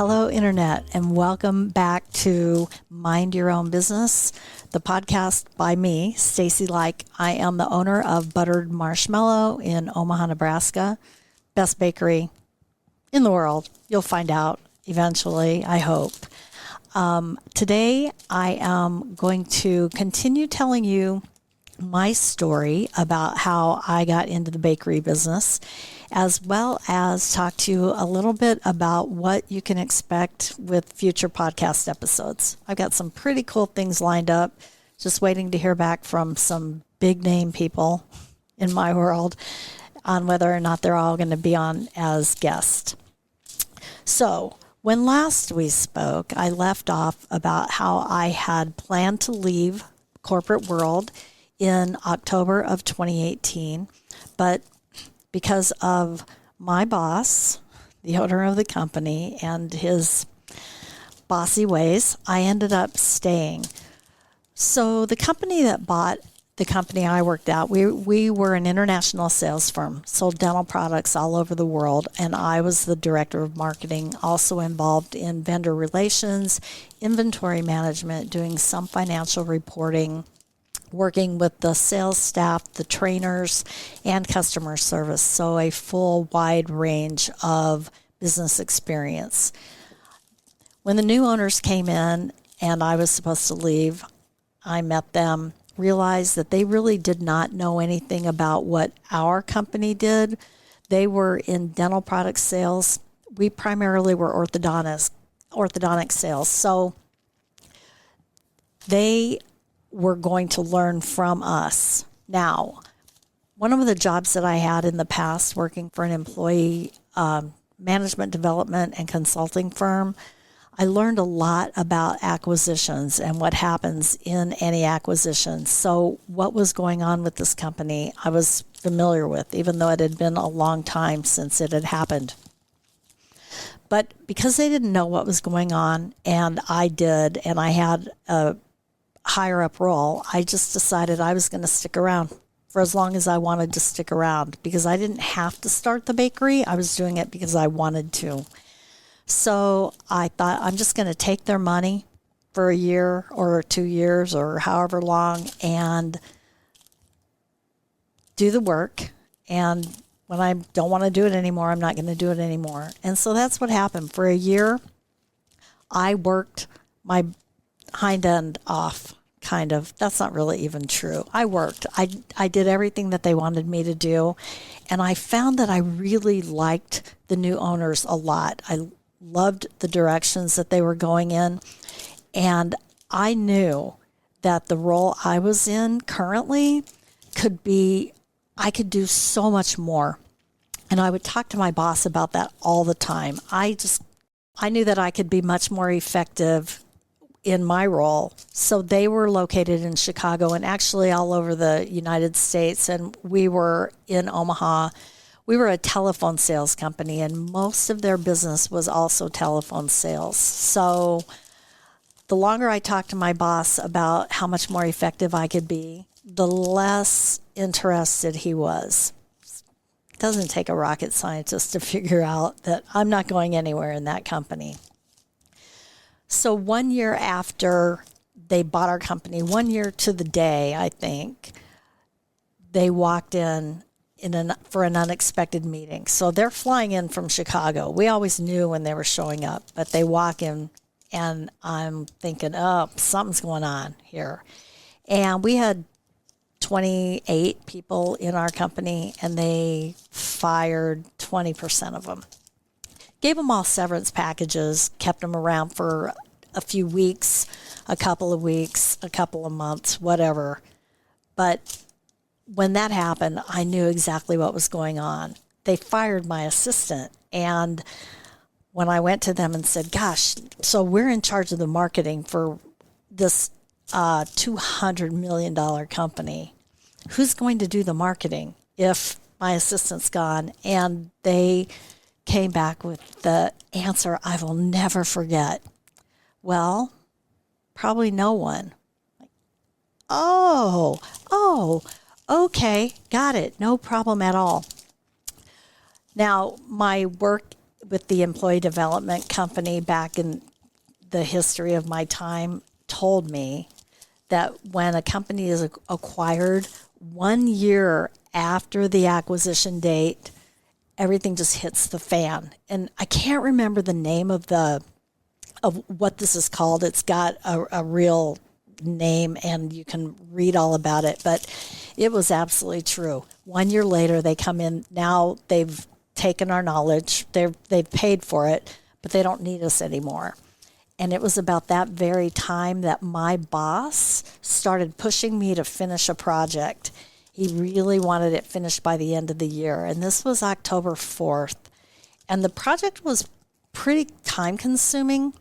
Hello, Internet, and welcome back to Mind Your Own Business, the podcast by me, Stacey Leick. I am the owner of Buttered Marshmallow in Omaha, Nebraska. Best bakery in the world. You'll find out eventually, I hope. Today, I am going to continue telling you my story about how I got into the bakery business, as well as talk to you a little bit about what you can expect with future podcast episodes. I've got some pretty cool things lined up, just waiting to hear back from some big name people in my world on whether or not they're all going to be on as guests. So, when last we spoke, I left off about how I had planned to leave corporate world in October of 2018, but because of my boss, the owner of the company, and his bossy ways, I ended up staying. So the company that bought the company I worked at, we were an international sales firm, sold dental products all over the world, and I was the director of marketing, also involved in vendor relations, inventory management, doing some financial reporting, working with the sales staff, the trainers, and customer service. So a full wide range of business experience. When the new owners came in and I was supposed to leave, I met them, realized that they really did not know anything about what our company did. They were in dental product sales. We primarily were orthodontic sales. So they were going to learn from us. Now, one of the jobs that I had in the past working for an employee management development and consulting firm, I learned a lot about acquisitions and what happens in any acquisition. So what was going on with this company, I was familiar with, even though it had been a long time since it had happened. But because they didn't know what was going on, and I did, and I had a higher up role, I just decided I was going to stick around for as long as I wanted to stick around, because I didn't have to start the bakery. I was doing it because I wanted to. So I thought, I'm just going to take their money for a year or 2 years or however long and do the work. And when I don't want to do it anymore, I'm not going to do it anymore. And so that's what happened. For a year, I worked my hind end off, kind of. That's not really even true. I worked. I did everything that they wanted me to do. And I found that I really liked the new owners a lot. I loved the directions that they were going in. And I knew that the role I was in currently I could do so much more. And I would talk to my boss about that all the time. I knew that I could be much more effective in my role. So they were located in Chicago and actually all over the United States. And we were in Omaha. We were a telephone sales company, and most of their business was also telephone sales. So the longer I talked to my boss about how much more effective I could be, the less interested he was. It doesn't take a rocket scientist to figure out that I'm not going anywhere in that company. So 1 year after they bought our company, 1 year to the day, I think, they walked in for an unexpected meeting. So they're flying in from Chicago. We always knew when they were showing up, but they walk in and I'm thinking, oh, something's going on here. And we had 28 people in our company and they fired 20% of them. Gave them all severance packages, kept them around for a few weeks, a couple of months, whatever. But when that happened, I knew exactly what was going on. They fired my assistant. And when I went to them and said, gosh, so we're in charge of the marketing for this $200 million company. Who's going to do the marketing if my assistant's gone? And they came back with the answer I will never forget. Well, probably no one. Oh, okay, got it. No problem at all. Now, my work with the employee development company back in the history of my time told me that when a company is acquired, 1 year after the acquisition date, everything just hits the fan. And I can't remember the name of what this is called. It's got a real name, and you can read all about it, but it was absolutely true. 1 year later, they come in. Now they've taken our knowledge. They've paid for it, but they don't need us anymore. And it was about that very time that my boss started pushing me to finish a project. He really wanted it finished by the end of the year. And this was October 4th. And the project was pretty time consuming,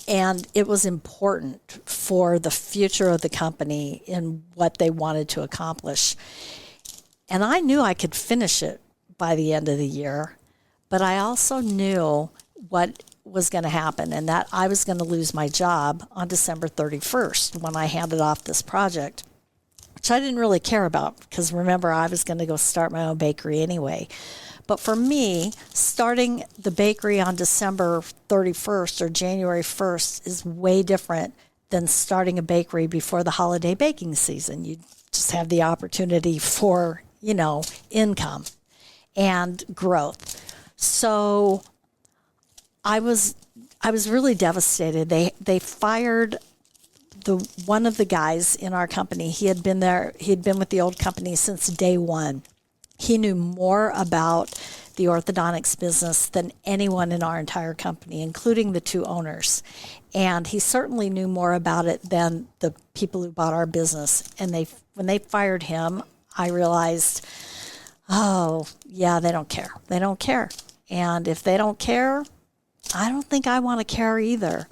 and it was important for the future of the company and what they wanted to accomplish. And I knew I could finish it by the end of the year, but I also knew what was going to happen, and that I was going to lose my job on December 31st when I handed off this project, which I didn't really care about because, remember, I was going to go start my own bakery anyway. But for me, starting the bakery on December 31st or January 1st is way different than starting a bakery before the holiday baking season. You just have the opportunity for, income and growth. So I was really devastated. They fired one of the guys in our company. He had been with the old company since day one. He knew more about the orthodontics business than anyone in our entire company, including the two owners. And he certainly knew more about it than the people who bought our business. And when they fired him, I realized, oh, yeah, they don't care. They don't care. And if they don't care, I don't think I want to care either.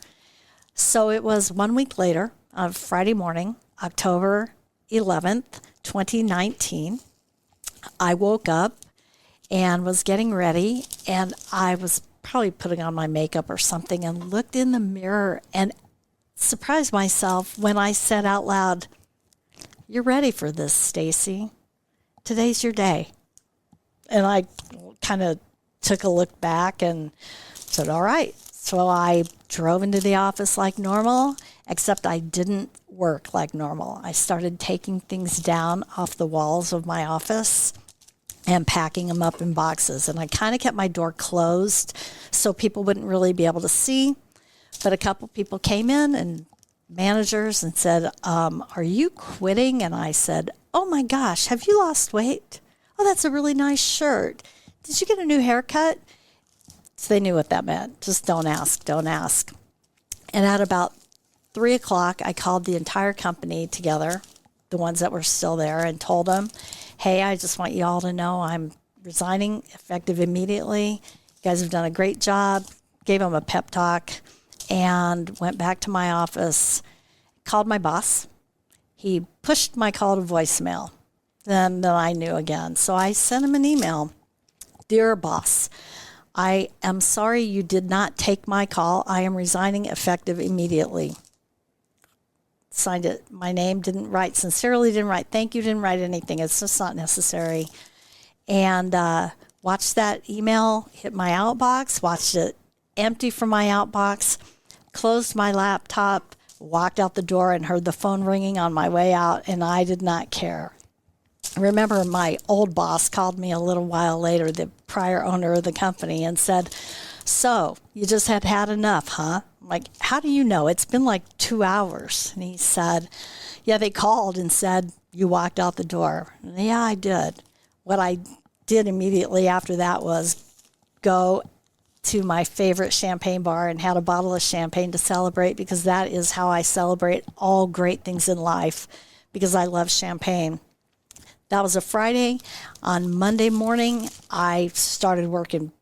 So it was 1 week later, on Friday morning, October 11th, 2019. I woke up and was getting ready, and I was probably putting on my makeup or something, and looked in the mirror and surprised myself when I said out loud, "You're ready for this, Stacey. Today's your day." And I kind of took a look back and said, all right. So I drove into the office like normal, except I didn't work like normal. I started taking things down off the walls of my office and packing them up in boxes. And I kind of kept my door closed so people wouldn't really be able to see. But a couple people came in, and managers, and said, are you quitting? And I said, oh my gosh, have you lost weight? Oh, that's a really nice shirt. Did you get a new haircut? So they knew what that meant. Just don't ask, don't ask. And at about 3 o'clock, I called the entire company together, the ones that were still there, and told them, hey, I just want you all to know I'm resigning effective immediately. You guys have done a great job. Gave them a pep talk and went back to my office, called my boss. He pushed my call to voicemail. Then I knew again. So I sent him an email. Dear boss, I am sorry you did not take my call. I am resigning effective immediately. Signed it. My name, didn't write sincerely, didn't write thank you, didn't write anything. It's just not necessary. And watched that email hit my outbox, watched it empty from my outbox, closed my laptop, walked out the door, and heard the phone ringing on my way out, and I did not care. Remember, my old boss called me a little while later, the prior owner of the company, and said, so you just had enough, huh? I'm like, how do you know? It's been like 2 hours. And he said, yeah, they called and said you walked out the door. And yeah, I did. What I did immediately after that was go to my favorite champagne bar and had a bottle of champagne to celebrate, because that is how I celebrate all great things in life, because I love champagne. That was a Friday. On Monday morning, I started working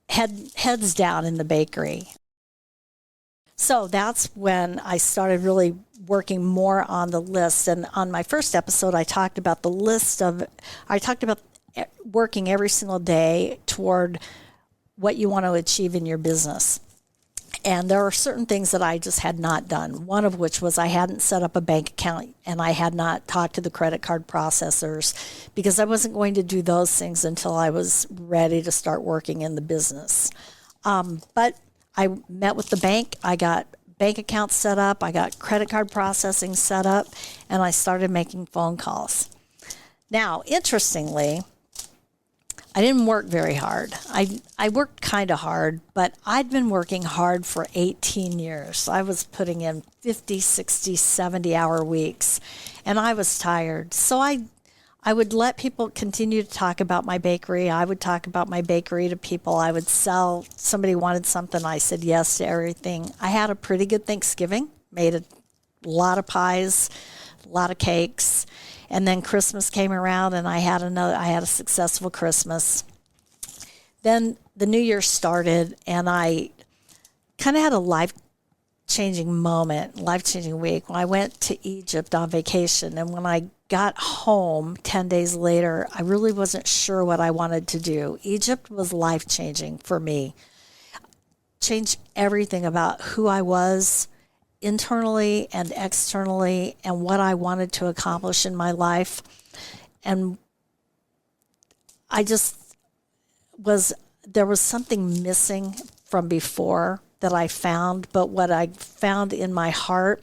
heads down in the bakery. So that's when I started really working more on the list. And on my first episode, I talked about working every single day toward what you want to achieve in your business. And there are certain things that I just had not done, one of which was I hadn't set up a bank account and I had not talked to the credit card processors because I wasn't going to do those things until I was ready to start working in the business. But I met with the bank. I got bank accounts set up. I got credit card processing set up, and I started making phone calls. Now, interestingly, I didn't work very hard. I worked kind of hard, but I'd been working hard for 18 years. I was putting in 50, 60, 70-hour weeks, and I was tired. So I would let people continue to talk about my bakery. I would talk about my bakery to people. I would sell. Somebody wanted something. I said yes to everything. I had a pretty good Thanksgiving, made a lot of pies, a lot of cakes. And then Christmas came around and I had a successful Christmas. Then the New Year started and I kind of had a life-changing moment, life-changing week when I went to Egypt on vacation. And when I got home 10 days later, I really wasn't sure what I wanted to do. Egypt was life-changing for me. Changed everything about who I was internally and externally and what I wanted to accomplish in my life. And there was something missing from before that I found, but what I found in my heart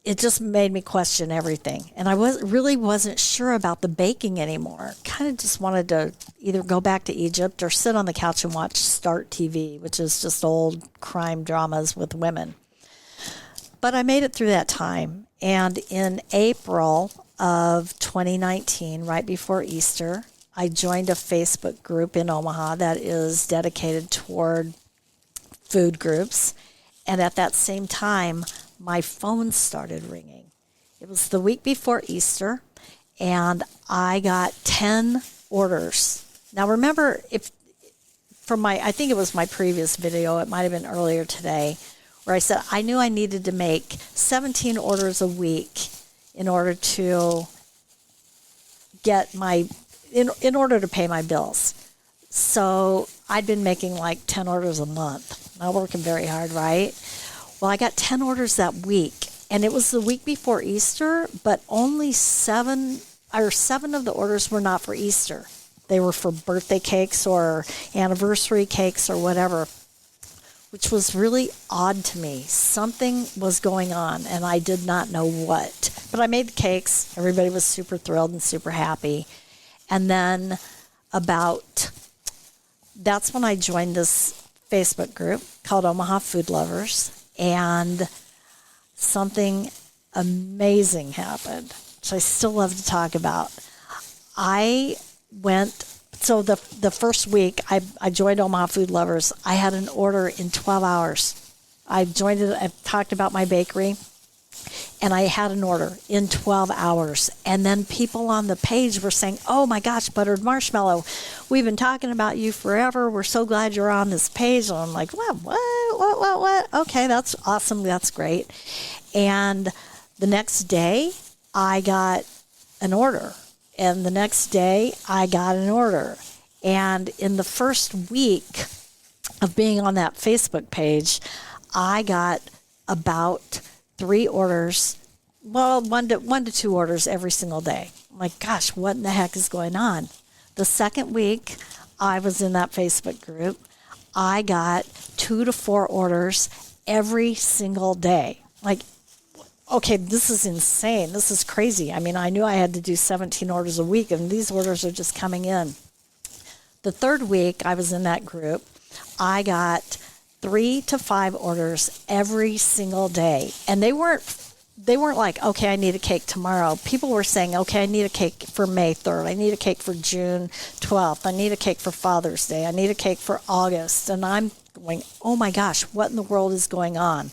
it just made me question everything. And I really wasn't sure about the baking anymore. Kind of just wanted to either go back to Egypt or sit on the couch and watch Start TV, which is just old crime dramas with women. But I made it through that time. And in April of 2019, right before Easter, I joined a Facebook group in Omaha that is dedicated toward food groups. And at that same time, my phone started ringing. It was the week before Easter, and I got 10 orders. Now remember, I think it was my previous video, it might have been earlier today, where I said I knew I needed to make 17 orders a week in order to get in order to pay my bills. So I'd been making like 10 orders a month. Not working very hard, right? Well, I got 10 orders that week, and it was the week before Easter, but only seven of the orders were not for Easter. They were for birthday cakes or anniversary cakes or whatever, which was really odd to me. Something was going on, and I did not know what. But I made the cakes. Everybody was super thrilled and super happy. And then that's when I joined this Facebook group called Omaha Food Lovers. And something amazing happened, which I still love to talk about. So the first week I joined Omaha Food Lovers, I had an order in 12 hours. I talked about my bakery, and I had an order in 12 hours. And then people on the page were saying, oh my gosh, Buttered Marshmallow, we've been talking about you forever. We're so glad you're on this page. And I'm like, what? Okay, that's awesome. That's great. And the next day I got an order. And the next day I got an order. And in the first week of being on that Facebook page, I got about 3 orders, well, one to 2 orders every single day. I'm like, gosh, what in the heck is going on? The second week I was in that Facebook group, I got 2 to 4 orders every single day. Like, okay, this is insane. This is crazy. I mean, I knew I had to do 17 orders a week, and these orders are just coming in. The third week I was in that group, I got 3 to 5 orders every single day. And they weren't like, okay, I need a cake tomorrow. People were saying, okay, I need a cake for May 3rd. I need a cake for June 12th. I need a cake for Father's Day. I need a cake for August. And I'm going, oh my gosh, what in the world is going on?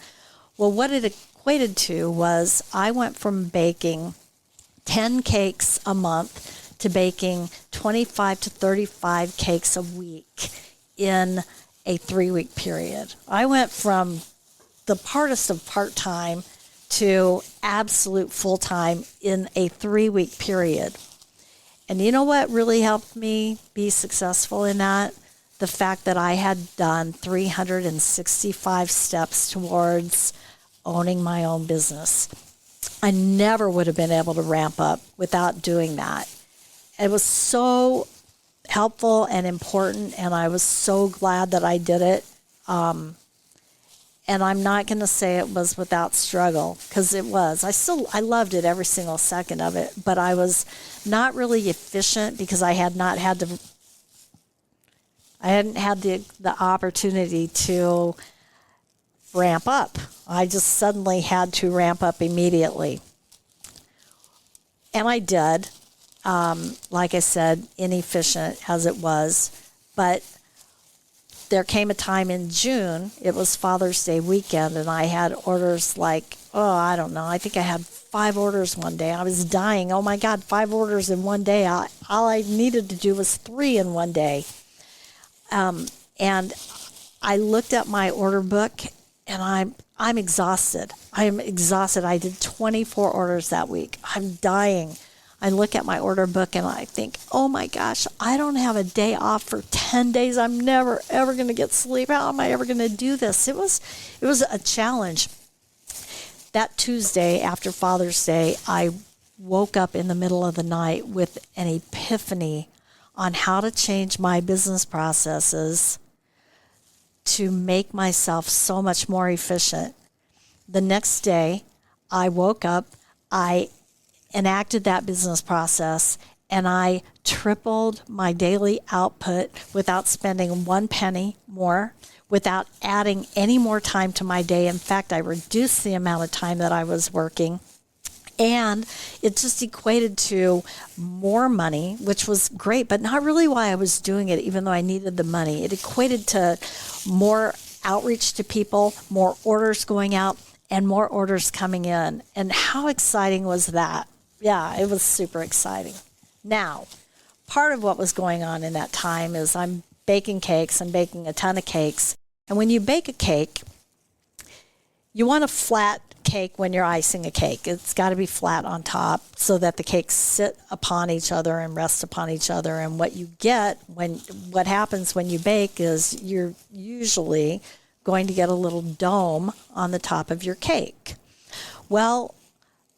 Well, what it equated to was I went from baking 10 cakes a month to baking 25 to 35 cakes a week in a 3-week period. I went from the hardest of part-time to absolute full-time in a 3-week period. And you know what really helped me be successful in that? the fact that I had done 365 steps towards owning my own business. I never would have been able to ramp up without doing that. It was so helpful and important, and I was so glad that I did it. And I'm not going to say it was without struggle, because it was. I loved it every single second of it, but I was not really efficient because I hadn't had the opportunity to ramp up. I just suddenly had to ramp up immediately. And I did, like I said, inefficient as it was, but there came a time in June, it was Father's Day weekend, and I had orders like, I don't know, I think I had 5 orders one day. I was dying. Oh my God, 5 orders in one day. All I needed to do was 3 in one day. And I looked at my order book, and I'm exhausted. I'm exhausted. I did 24 orders that week. I'm dying. I look at my order book and I think, oh my gosh, I don't have a day off for 10 days. I'm never, ever going to get sleep. How am I ever going to do this? It was a challenge. That Tuesday after Father's Day, I woke up in the middle of the night with an epiphany on how to change my business processes to make myself so much more efficient. The next day, I woke up, I enacted that business process, and I tripled my daily output without spending 1 penny more, without adding any more time to my day. In fact, I reduced the amount of time that I was working, and it just equated to more money, which was great, but not really why I was doing it, even though I needed the money. It equated to more outreach to people, more orders going out, and more orders coming in. And how exciting was that? Yeah, it was super exciting. Now, part of what was going on in that time is I'm baking cakes. I'm baking a ton of cakes. And when you bake a cake, you want a flat cake when you're icing a cake. It's got to be flat on top so that the cakes sit upon each other and rest upon each other. And what happens when you bake is you're usually going to get a little dome on the top of your cake. Well,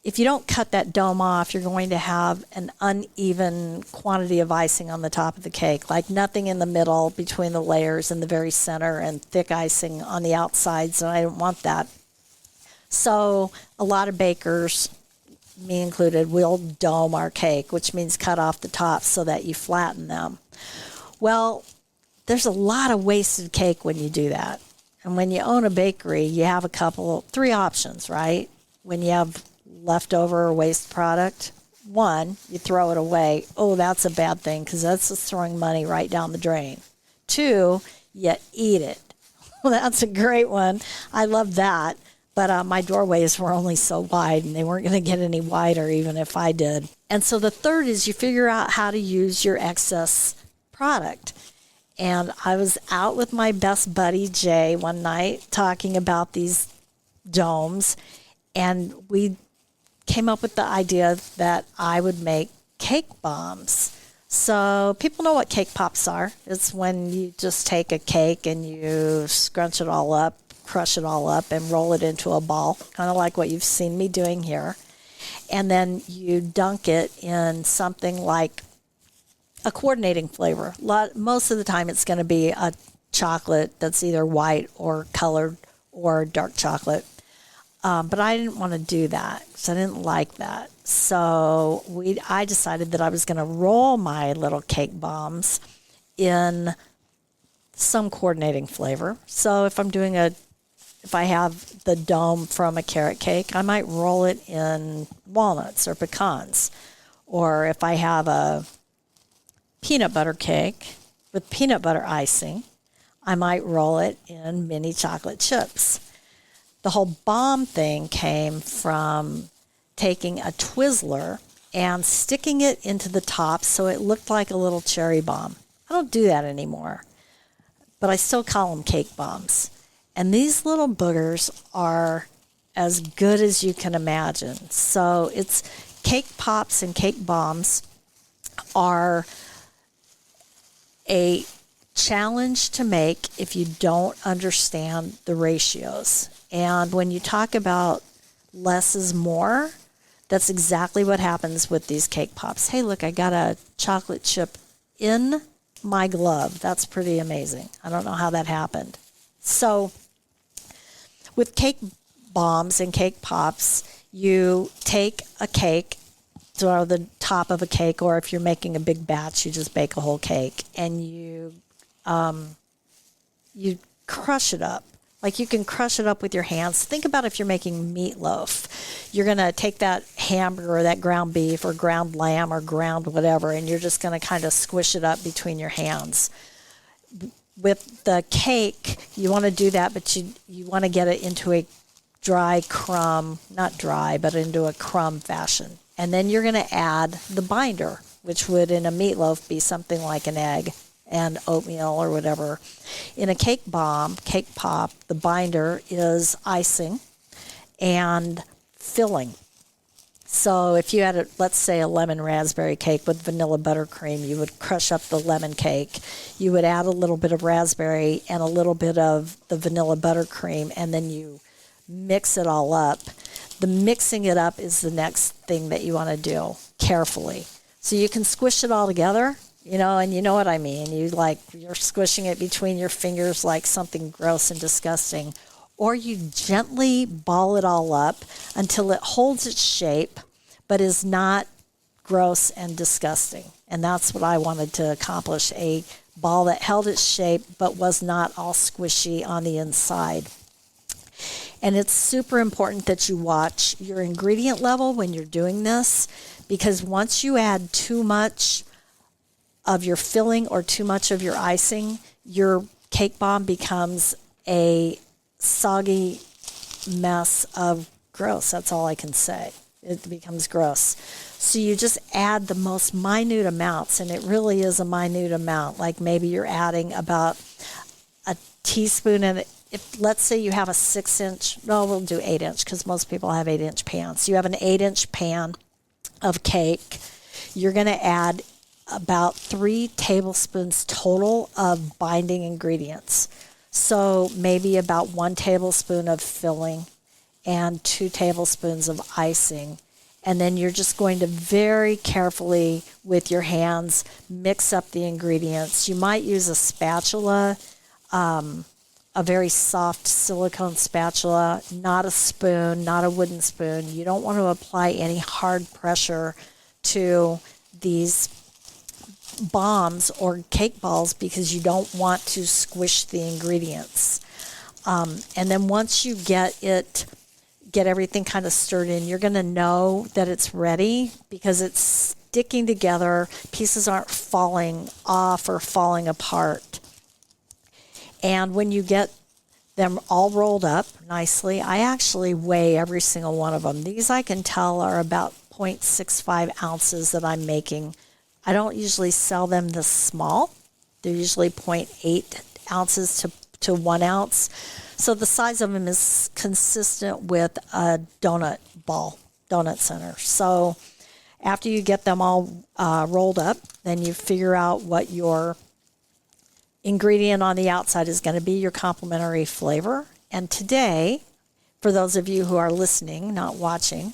if you don't cut that dome off, you're going to have an uneven quantity of icing on the top of the cake, like nothing in the middle between the layers in the very center and thick icing on the outsides, and I didn't want that. So a lot of bakers, me included, will dome our cake, which means cut off the top so that you flatten them. Well, there's a lot of wasted cake when you do that. And when you own a bakery, you have 3 options, right? When you have leftover or waste product, 1, you throw it away. Oh, that's a bad thing because that's just throwing money right down the drain. 2, you eat it. Well, that's a great one. I love that. But my doorways were only so wide, and they weren't going to get any wider even if I did. And so the third is you figure out how to use your excess product. And I was out with my best buddy, Jay, one night talking about these domes, and we came up with the idea that I would make cake bombs. So people know what cake pops are. It's when you just take a cake and you scrunch it all up, crush it all up, and roll it into a ball, kind of like what you've seen me doing here. And then you dunk it in something like a coordinating flavor. Most of the time it's going to be a chocolate that's either white or colored or dark chocolate. But I didn't want to do that because I didn't like that. So I decided that I was going to roll my little cake bombs in some coordinating flavor. So if I have the dome from a carrot cake, I might roll it in walnuts or pecans. Or if I have a peanut butter cake with peanut butter icing, I might roll it in mini chocolate chips. The whole bomb thing came from taking a Twizzler and sticking it into the top so it looked like a little cherry bomb. I don't do that anymore, but I still call them cake bombs. And these little boogers are as good as you can imagine. So it's cake pops and cake bombs are a challenge to make if you don't understand the ratios. And when you talk about less is more, that's exactly what happens with these cake pops. Hey, look, I got a chocolate chip in my glove. That's pretty amazing. I don't know how that happened. So with cake bombs and cake pops, you take a cake, or the top of a cake, or if you're making a big batch, you just bake a whole cake, and you crush it up. Like you can crush it up with your hands. Think about if you're making meatloaf. You're going to take that hamburger or that ground beef or ground lamb or ground whatever, and you're just going to kind of squish it up between your hands. With the cake, you want to do that, but you want to get it into a dry crumb, not dry, but into a crumb fashion. And then you're going to add the binder, which would in a meatloaf be something like an egg and oatmeal or whatever. In a cake pop, the binder is icing and filling. So if you had, let's say, a lemon raspberry cake with vanilla buttercream, you would crush up the lemon cake. You would add a little bit of raspberry and a little bit of the vanilla buttercream, and then you mix it all up. The mixing it up is the next thing that you want to do carefully. So you can squish it all together, and you know what I mean. You're squishing it between your fingers like something gross and disgusting. Or you gently ball it all up until it holds its shape, but is not gross and disgusting. And that's what I wanted to accomplish, a ball that held its shape, but was not all squishy on the inside. And it's super important that you watch your ingredient level when you're doing this, because once you add too much of your filling or too much of your icing, your cake bomb becomes a soggy mess of gross. That's all I can say. It becomes gross. So you just add the most minute amounts, and it really is a minute amount. Like maybe you're adding about a teaspoon, and if let's say you have a 6-inch, no, we'll do 8-inch because most people have 8-inch pans. You have an 8-inch pan of cake. You're going to add about 3 tablespoons total of binding ingredients. So maybe about 1 tablespoon of filling and 2 tablespoons of icing. And then you're just going to very carefully with your hands mix up the ingredients. You might use a spatula, a very soft silicone spatula, not a spoon, not a wooden spoon. You don't want to apply any hard pressure to these bombs or cake balls because you don't want to squish the ingredients. And then once you get everything kind of stirred in, you're going to know that it's ready because it's sticking together. Pieces aren't falling off or falling apart. And when you get them all rolled up nicely, I actually weigh every single one of them. These I can tell are about 0.65 ounces that I'm making. I don't usually sell them this small. They're usually 0.8 ounces to 1 ounce. So the size of them is consistent with a donut center. So after you get them all rolled up, then you figure out what your ingredient on the outside is going to be, your complementary flavor. And today, for those of you who are listening, not watching,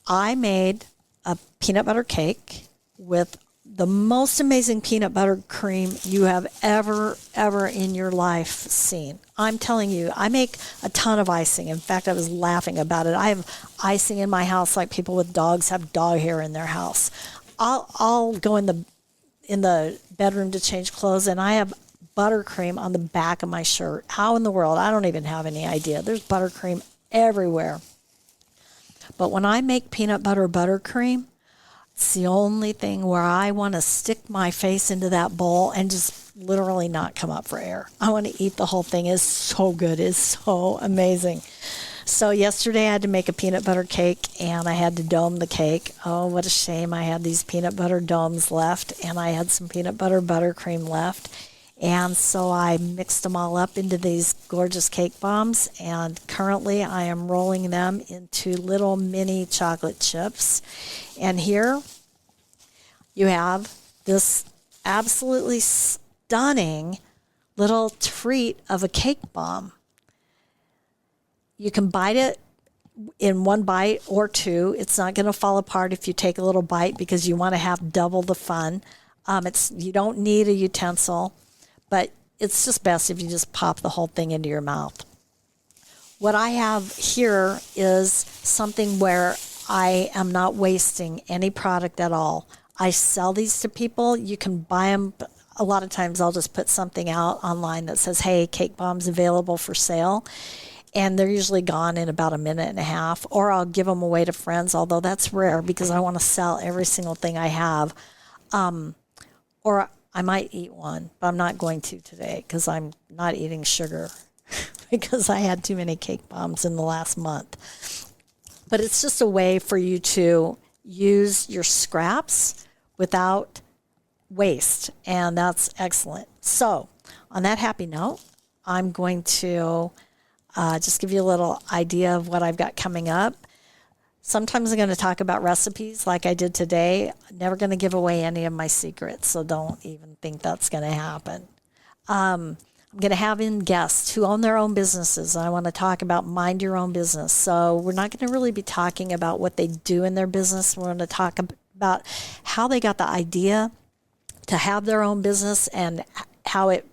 I made a peanut butter cake with the most amazing peanut butter cream you have ever in your life seen. I'm telling you, I make a ton of icing. In fact, I was laughing about it. I have icing in my house like people with dogs have dog hair in their house. I'll go in the bedroom to change clothes, and I have buttercream on the back of my shirt. How in the world? I don't even have any idea. There's buttercream everywhere. But when I make peanut butter buttercream, it's the only thing where I want to stick my face into that bowl and just literally not come up for air. I want to eat the whole thing. It's so good. It's so amazing. So yesterday I had to make a peanut butter cake, and I had to dome the cake. Oh, what a shame. I had these peanut butter domes left, and I had some peanut butter buttercream left. And so I mixed them all up into these gorgeous cake bombs, and currently I am rolling them into little mini chocolate chips. And here you have this absolutely stunning little treat of a cake bomb. You can bite it in one bite or two. It's not going to fall apart if you take a little bite because you want to have double the fun. You don't need a utensil, but it's just best if you just pop the whole thing into your mouth. What I have here is something where I am not wasting any product at all. I sell these to people. You can buy them. A lot of times I'll just put something out online that says, hey, cake bombs available for sale. And they're usually gone in about a minute and a half. Or I'll give them away to friends, although that's rare because I want to sell every single thing I have. Or I might eat one, but I'm not going to today because I'm not eating sugar because I had too many cake bombs in the last month. But it's just a way for you to use your scraps without waste, and that's excellent. So on that happy note, I'm going to just give you a little idea of what I've got coming up. Sometimes I'm going to talk about recipes like I did today. I'm never going to give away any of my secrets, so don't even think that's going to happen. I'm going to have in guests who own their own businesses. I want to talk about mind your own business. So we're not going to really be talking about what they do in their business. We're going to talk about how they got the idea to have their own business and how it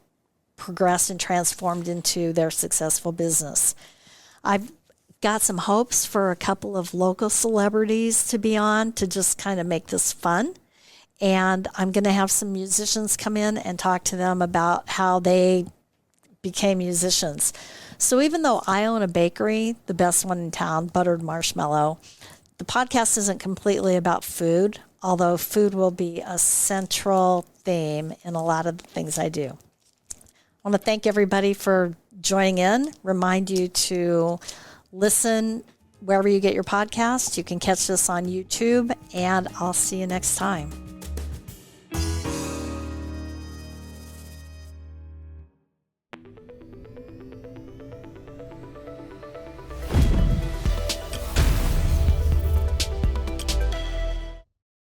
progressed and transformed into their successful business. I've got some hopes for a couple of local celebrities to be on to just kind of make this fun. And I'm going to have some musicians come in and talk to them about how they became musicians. So even though I own a bakery, the best one in town, Buttered Marshmallow, the podcast isn't completely about food, although food will be a central theme in a lot of the things I do. I want to thank everybody for joining in. Remind you to listen wherever you get your podcasts. You can catch this on YouTube, and I'll see you next time.